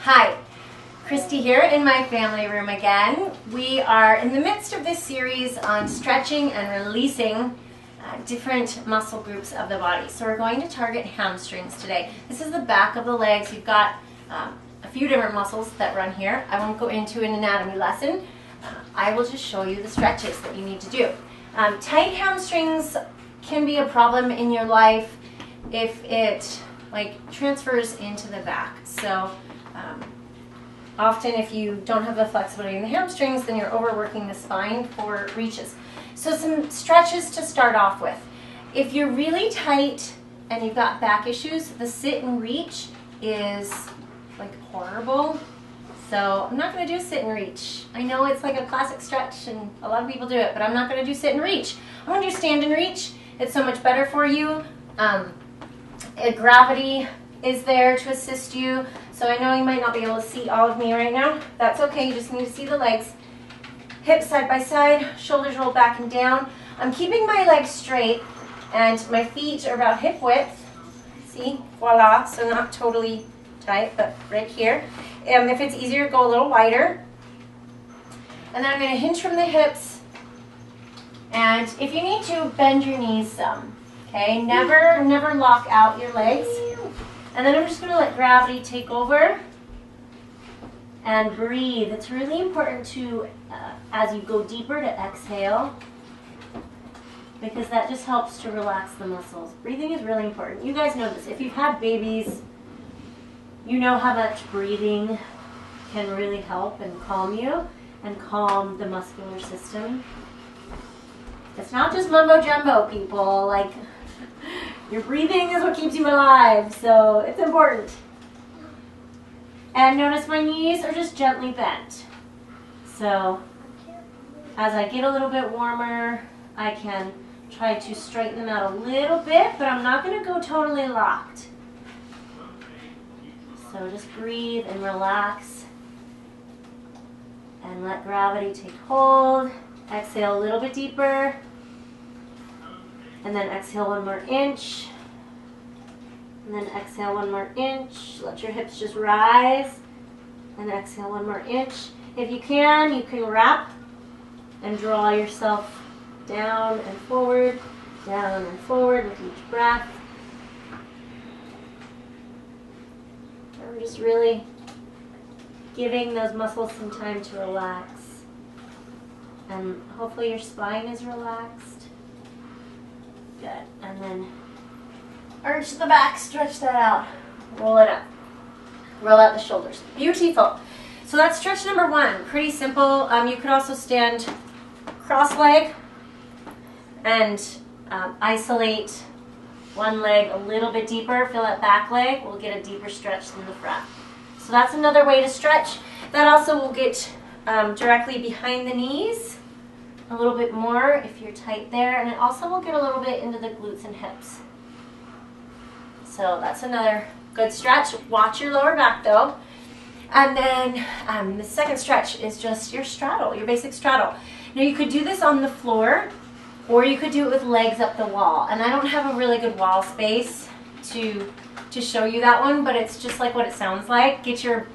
Hi, Christy here in my family room again. We are in the midst of this series on stretching and releasing different muscle groups of the body. So we're going to target hamstrings today. This is the back of the legs. You've got a few different muscles that run here. I won't go into an anatomy lesson. I will just show you the stretches that you need to do. Tight hamstrings can be a problem in your life if it transfers into the back. So often if you don't have the flexibility in the hamstrings, then you're overworking the spine for reaches. So some stretches to start off with. If you're really tight and you've got back issues, the sit and reach is horrible. So I'm not going to do sit and reach. I know it's like a classic stretch and a lot of people do it, but I'm not going to do sit and reach. I'm going to do stand and reach. It's so much better for you. Gravity is there to assist you. So I know you might not be able to see all of me right now. That's okay, you just need to see the legs. Hips side by side, shoulders roll back and down. I'm keeping my legs straight and my feet are about hip width. See, voila, so not totally tight, but right here. If it's easier, go a little wider. And then I'm going to hinge from the hips. And if you need to, bend your knees some. Okay, never lock out your legs. And then I'm just going to let gravity take over and breathe. It's really important to, as you go deeper, to exhale, because that just helps to relax the muscles. Breathing is really important. You guys know this. If you've had babies, you know how much breathing can really help and calm you and calm the muscular system. It's not just mumbo jumbo, people. Your breathing is what keeps you alive, so it's important. And notice my knees are just gently bent. So as I get a little bit warmer, I can try to straighten them out a little bit, but I'm not going to go totally locked. So just breathe and relax and let gravity take hold. Exhale a little bit deeper. And then exhale one more inch. And then exhale one more inch. Let your hips just rise. And exhale one more inch. If you can wrap and draw yourself down and forward with each breath. And we're just really giving those muscles some time to relax. And hopefully your spine is relaxed. Good. And then arch the back, stretch that out. Roll it up. Roll out the shoulders. Beautiful. So that's stretch number one. Pretty simple. You could also stand cross-leg and isolate one leg a little bit deeper. Feel that back leg. We'll get a deeper stretch than the front. So that's another way to stretch. That also will get directly behind the knees a little bit more if you're tight there, and it also will get a little bit into the glutes and hips. So that's another good stretch. Watch your lower back though. And then the second stretch is just your straddle, your basic straddle. Now you could do this on the floor, or you could do it with legs up the wall. And I don't have a really good wall space to show you that one, but it's just like what it sounds like. Get your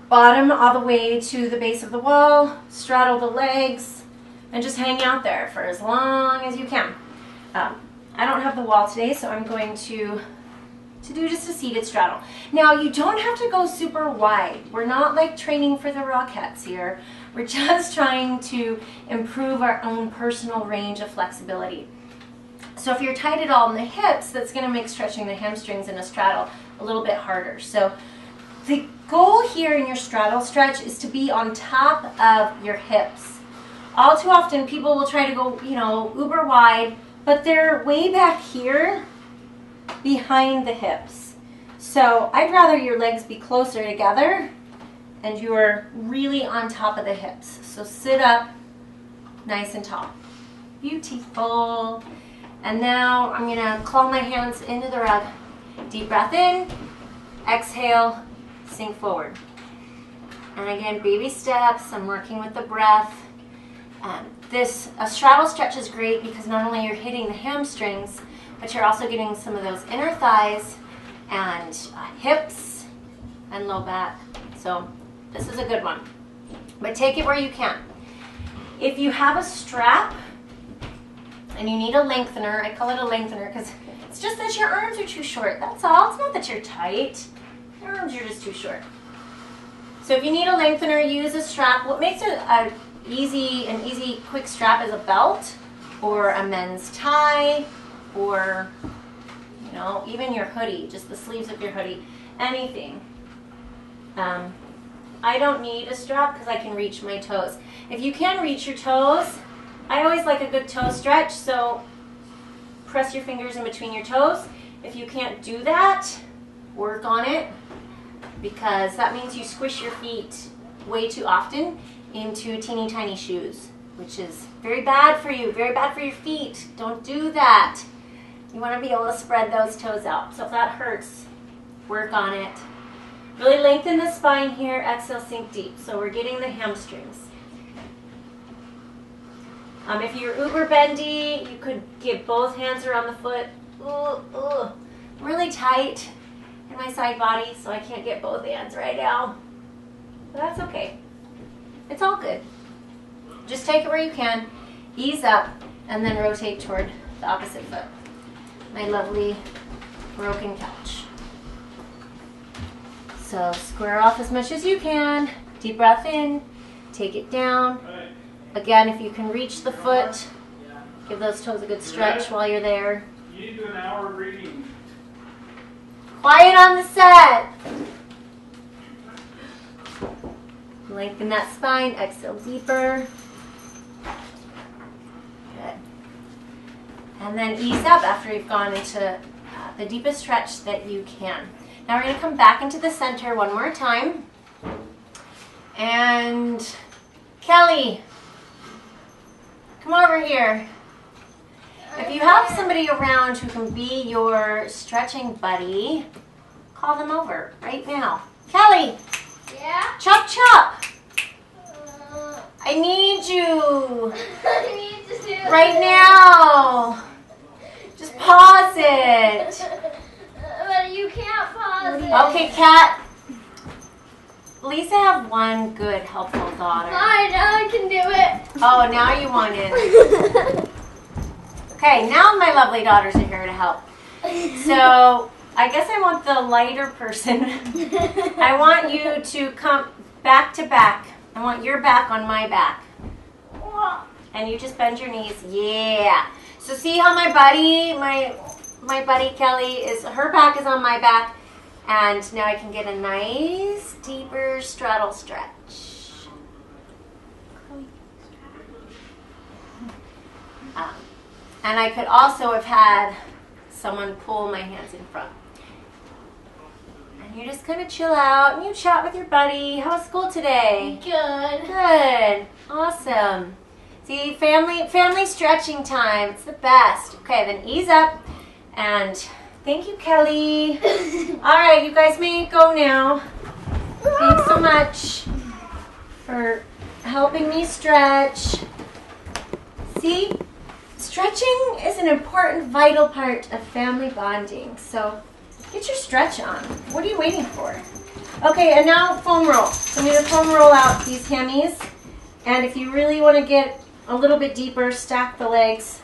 bottom all the way to the base of the wall, straddle the legs, and just hang out there for as long as you can. I don't have the wall today, so I'm going to do just a seated straddle. Now, you don't have to go super wide. We're not training for the Rockettes here. We're just trying to improve our own personal range of flexibility. So if you're tight at all in the hips, that's going to make stretching the hamstrings in a straddle a little bit harder. So the goal here in your straddle stretch is to be on top of your hips. All too often, people will try to go, uber wide, but they're way back here behind the hips. So I'd rather your legs be closer together and you're really on top of the hips. So sit up nice and tall. Beautiful. And now I'm going to claw my hands into the rug. Deep breath in, exhale, sink forward. And again, baby steps. I'm working with the breath. A straddle stretch is great because not only you're hitting the hamstrings, but you're also getting some of those inner thighs and hips and low back So this is a good one. But take it where you can. If you have a strap and you need a lengthener, I call it a lengthener because it's just that your arms are too short. That's all. It's not that you're tight. Your arms are just too short. So if you need a lengthener, use a strap. What makes it an easy, quick strap is a belt or a men's tie or, you know, even your hoodie, just the sleeves of your hoodie, anything. I don't need a strap because I can reach my toes. If you can reach your toes, I always like a good toe stretch, so press your fingers in between your toes. If you can't do that, work on it, because that means you squish your feet way too often into teeny tiny shoes, which is very bad for you, very bad for your feet. Don't do that. You want to be able to spread those toes out. So if that hurts, work on it. Really lengthen the spine here. Exhale, sink deep. So we're getting the hamstrings. If you're uber bendy, you could get both hands around the foot. I'm really tight in my side body, so I can't get both hands right now. But that's okay. It's all good. Just take it where you can, ease up, and then rotate toward the opposite foot. My lovely broken couch. So square off as much as you can. Deep breath in, take it down. Again, if you can reach the foot, give those toes a good stretch while you're there. You need to do an hour of reading. Quiet on the set. Lengthen that spine, exhale deeper. Good. And then ease up after you've gone into the deepest stretch that you can. Now we're going to come back into the center one more time. And Kelly, come over here. If you have somebody around who can be your stretching buddy, call them over right now. Kelly! Yeah? Chop chop! I need you! I need to do it. Right now! Just pause it! But you can't pause it. Okay, Kat. At least I have one good, helpful daughter. Fine, now I can do it. Oh, now you want in. Okay, now my lovely daughters are here to help. So, I guess I want the lighter person. I want you to come back to back. I want your back on my back. And you just bend your knees. Yeah. So see how my buddy, my buddy Kelly, her back is on my back. And now I can get a nice, deeper straddle stretch. And I could also have had someone pull my hands in front. And you just kind of chill out and you chat with your buddy. How was school today? Good. Good. Awesome. See, family stretching time. It's the best. Okay, then ease up. And thank you, Kelly. All right, you guys may go now. Thanks so much for helping me stretch. See? Stretching is an important, vital part of family bonding. So get your stretch on. What are you waiting for? Okay, and now foam roll. So I'm going to foam roll out these hammies. And if you really want to get a little bit deeper, stack the legs.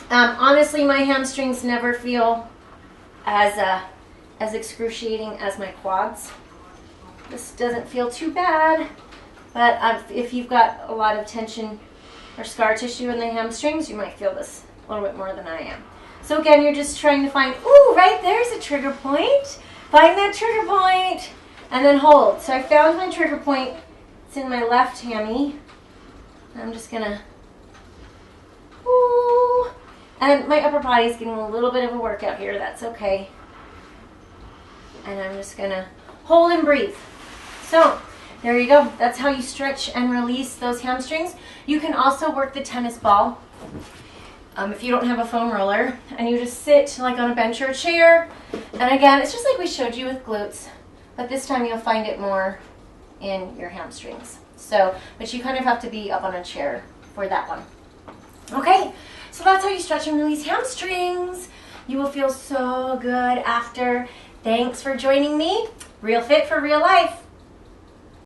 Honestly, my hamstrings never feel as excruciating as my quads. This doesn't feel too bad. But if you've got a lot of tension or scar tissue in the hamstrings, you might feel this a little bit more than I am. So again, you're just trying to find, ooh, right there's a trigger point. Find that trigger point and then hold. So I found my trigger point. It's in my left hammy. I'm just gonna, ooh. And my upper body is getting a little bit of a workout here. That's okay. And I'm just gonna hold and breathe. So there you go. That's how you stretch and release those hamstrings. You can also work the tennis ball if you don't have a foam roller, and you just sit like on a bench or a chair. And again, it's just like we showed you with glutes, but this time you'll find it more in your hamstrings. So, but you kind of have to be up on a chair for that one. Okay, so that's how you stretch and release hamstrings. You will feel so good after. Thanks for joining me. Real Fit for Real Life.